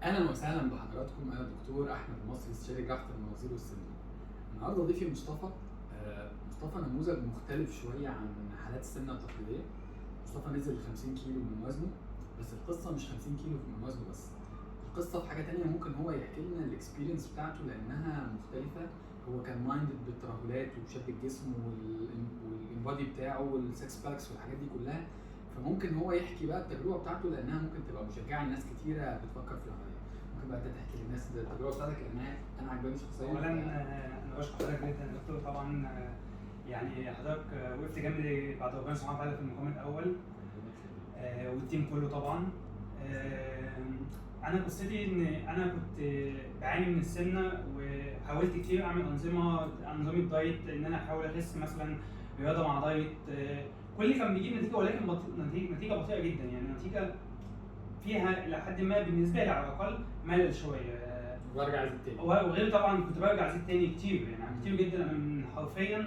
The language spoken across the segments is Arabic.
اهلا وسهلا بحضراتكم. انا دكتور احمد المصري، استشاري جراحه المناظير والسنان. النهارده ضيفي مصطفى. مصطفى نموذج مختلف شويه عن حالات السمنه التقليديه. مصطفى نزل 50 كيلو من وزنه، بس القصه مش 50 كيلو من وزنه بس، القصه في حاجه تانية. ممكن هو يحكي لنا الاكسبيرينس بتاعته لانها مختلفه. هو كان مايندد بالترهلات وبشد الجسم والانبادي بتاعه والسكس باكس والحاجات دي كلها، فممكن هو يحكي بقى التجربه بتاعته لانها ممكن تبقى مشجعه لناس كتيره بتفكر في العمليه. ممكن بقى انت تحكي للناس التجربه بتاعتك لانها انا عجباني شخصيا. اولا انا بشكر حضرتك جدا يا دكتور. طبعا يعني حضرتك وقفت جنبي بعد ربنا سبحانه وتعالى في المقام الاول، والتيم كله طبعا. انا قصتي ان انا كنت بعاني من السمنه، وحاولت كتير اعمل انظمه دايت، ان انا احاول اخس مثلا رياضه مع دايت. كل اللي كان بيجيب نتيجه، ولكن نتيجه بطيئه جدا، يعني نتيجه فيها الى حد ما بالنسبه لي على الاقل ملل شويه. وارجع ازيد تاني، وغير طبعا كنت برجع ازيد تاني كتير، يعني كتير جدا. انا من حرفيا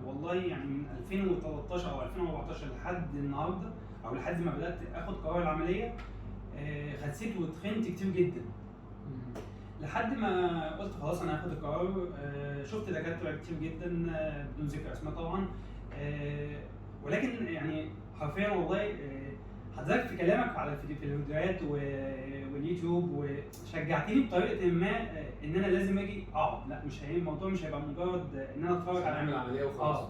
والله يعني من 2013 او 2014 لحد النهارده، او لحد ما بدات اخد قرار العمليه، خسيت وتخنت كتير جدا. لحد ما قلت خلاص انا هاخد القرار. شفت دكاتره كتير جدا بدون ذكر اسماء طبعا، ولكن يعني حرفيا والله حضرتك في كلامك على في الفيديوهات واليوتيوب وشجعتني بطريقه ما ان انا لازم اجي اقعد. لا، مش الموضوع مش هيبقى مجرد ان انا اتفرج على العمليه وخلاص.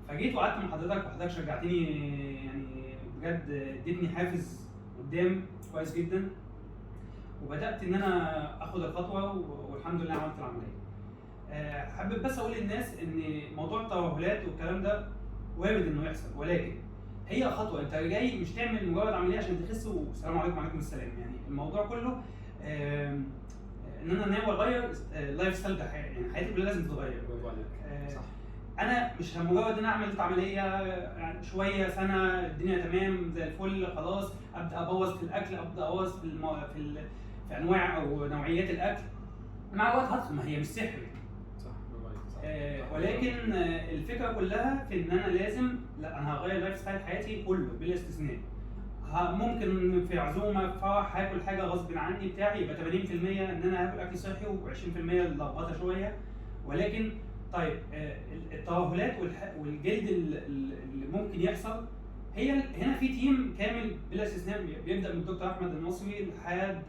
فجيت وقعدت مع حضرتك، وحضرتك شجعتني يعني بجد، اديتني حافز قدام كويس جدا، وبدات ان انا اخد الخطوه، والحمد لله عملت العمليه. حابب بس اقول للناس ان موضوع الترهلات والكلام ده وارد انه يحصل، ولكن هي خطوه. انت جاي مش تعمل مجرد عمليه عشان تخس والسلام عليكم وعليكم السلام. يعني الموضوع كله ان انا ناوي اغير اللايف ستايل بتاع حياتي، يعني حياتي كلها لازم تتغير. برافو عليك. صح. انا مش مجرد ان انا عملت عمليه يعني شويه سنه الدنيا تمام زي الفل خلاص ابدا ابوظ في الاكل، ابدا ابوظ في انواع او نوعيات الاكل. مع الوقت هدخل، ما هي مش سحر. صح، برافو عليك. صح. ولكن الفكره كلها في ان انا لازم، لا انا هغير لايف ستايل حياتي كله بلا استثناء. ممكن في عزومه في فرح هاكل حاجه غصب عني بتاعي، يبقى 80% ان انا هاكل اكل صحي و20% لخبطه شويه. ولكن طيب الترهلات والجلد اللي ممكن يحصل، هي هنا في تيم كامل بلا استثناء، بيبدا من الدكتور احمد المصري لحد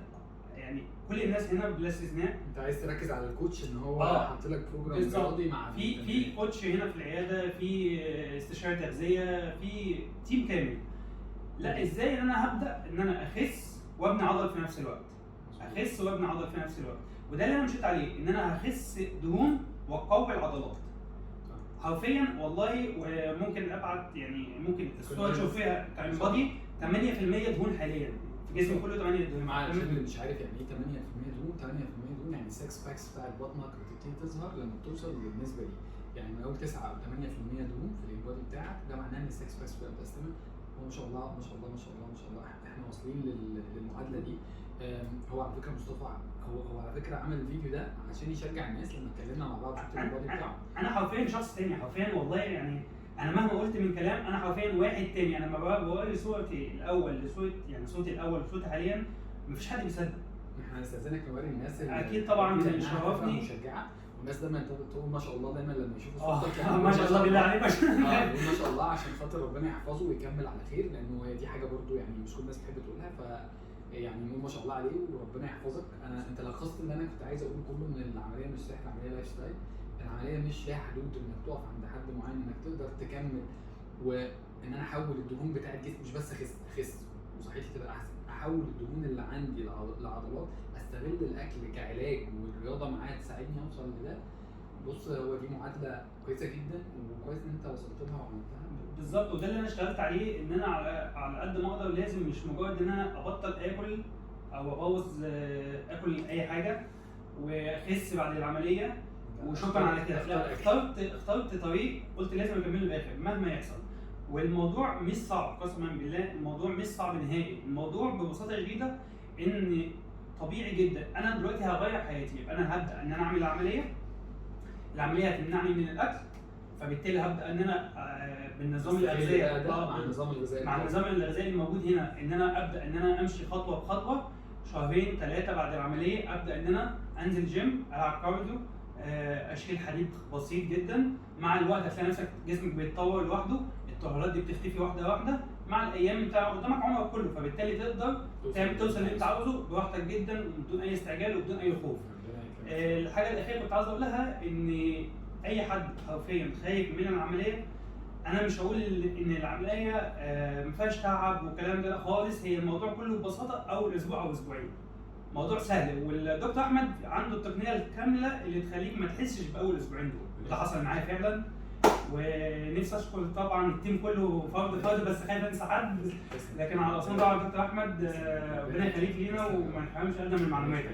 يعني كل الناس هنا بلا استثناء. انت عايز تركز على الكوتش ان هو حاطط لك بروجرام رياضي مع في كوتش هنا في العياده، في استشاري تغذيه، في تيم كامل. لا، ازاي ان انا هبدا ان انا اخس وابني عضل في نفس الوقت، اخس وابني عضل في نفس الوقت. وده اللي انا مشيت عليه، ان انا هخس دهون واقوي العضلات حرفيا والله. وممكن ابعت يعني ممكن الصوره تشوف فيها كان بادي 8% دهون حاليا في جسمي كله. 8 دهون معايا عشان اللي مش عارف يعني ايه 8% دهون. 8% دهون يعني السكس باكس بتاعت بطنك بتبتدي تظهر لما بتوصل للنسبه دي. يعني من اول 9 او 8% دهون في البادي بتاعك، ده معناه ان السكس باكس بتبقى متقسمه. وما شاء الله ما شاء الله ما شاء الله ما شاء الله احنا واصلين للمعادله دي. هو على فكره مصطفى هو على فكره عمل الفيديو ده عشان يشجع الناس. لما اتكلمنا مع بعض في البادي بتاعه، انا حرفيا شخص تاني حرفيا والله. يعني انا مهما قلت من كلام انا حرفيا واحد تاني. انا لما بوري صورتي الاول لصوره، يعني صورتي الاول وصورتي حاليا، مفيش حد بيصدق. احنا هنستاذنك نوري الناس اكيد طبعا يشرفني مشجعه، والناس دايما تقول ما شاء الله دايما لما يشوفوا صورتك يعني ما شاء الله بالله عليك ما شاء الله عشان خاطر ربنا يحفظه ويكمل على خير، لانه دي حاجه برضو يعني مش كل الناس بتحب تقولها. ف يعني نقول ما شاء الله عليه وربنا يحفظك. انت لخصت اللي انا كنت عايز اقوله كله، ان العمليه مش سحر، العمليه لايف ستايل. العمليه مش ليها حدود انك تقف عند حد معين، انك تقدر تكمل. وان انا احول الدهون بتاع الجسم، مش بس اخس وصحتي تبقى احسن، احول الدهون اللي عندي لعضلات، استغل الاكل كعلاج والرياضه معاه تساعدني اوصل لده. بص، هو دي معادله كويسه جدا، وكويس ان انت وصلت لها وعملتها. بالظبط، وده اللي انا اشتغلت عليه، ان انا على قد ما اقدر لازم مش مجرد ان انا ابطل اكل او ابوظ اكل اي حاجه واخس بعد العمليه وشكرا على كده. لا، اخترت طريق قلت لازم اكمله للاخر مهما يحصل. والموضوع مش صعب قسما بالله، الموضوع مش صعب نهائي. الموضوع ببساطه شديده ان طبيعي جدا. انا دلوقتي هغير حياتي، يبقى انا هبدا ان انا اعمل العمليه هتمنعني من الاكل، فبالتالي هبدا ان انا بالنظام الغذائي مع النظام الغذائي الموجود هنا، ان انا ابدا ان انا امشي خطوه بخطوه. شهرين 3 بعد العمليه ابدا ان انا انزل جيم، العب كارديو، اشيل حديد بسيط جدا. مع الوقت هتلاقي نفسك جسمك بيتطور لوحده، الطهارات دي بتختفي واحده واحده مع الايام. انت قدامك عمرك كله، فبالتالي تقدر توصل اللي انت عاوزه براحتك جدا وبدون اي استعجال وبدون اي خوف. الحاجه الاخيره كنت عاوز اقولها ان اي حد حرفيا خايف من العمليه، انا مش هقول ان العمليه ما فيهاش تعب والكلام ده، لا خالص. هي الموضوع كله ببساطه اول اسبوع او اسبوعين، موضوع سهل. والدكتور احمد عنده التقنيه الكامله اللي تخليك ما تحسش باول اسبوعين دول، وده حصل معايا فعلا. ونفسي اشكر طبعا التيم كله فرد فرد، بس خايف انسى حد، لكن على اصلا طبعا دكتور احمد ربنا يخليك لينا وما نحرمش ابدا من معلوماتك.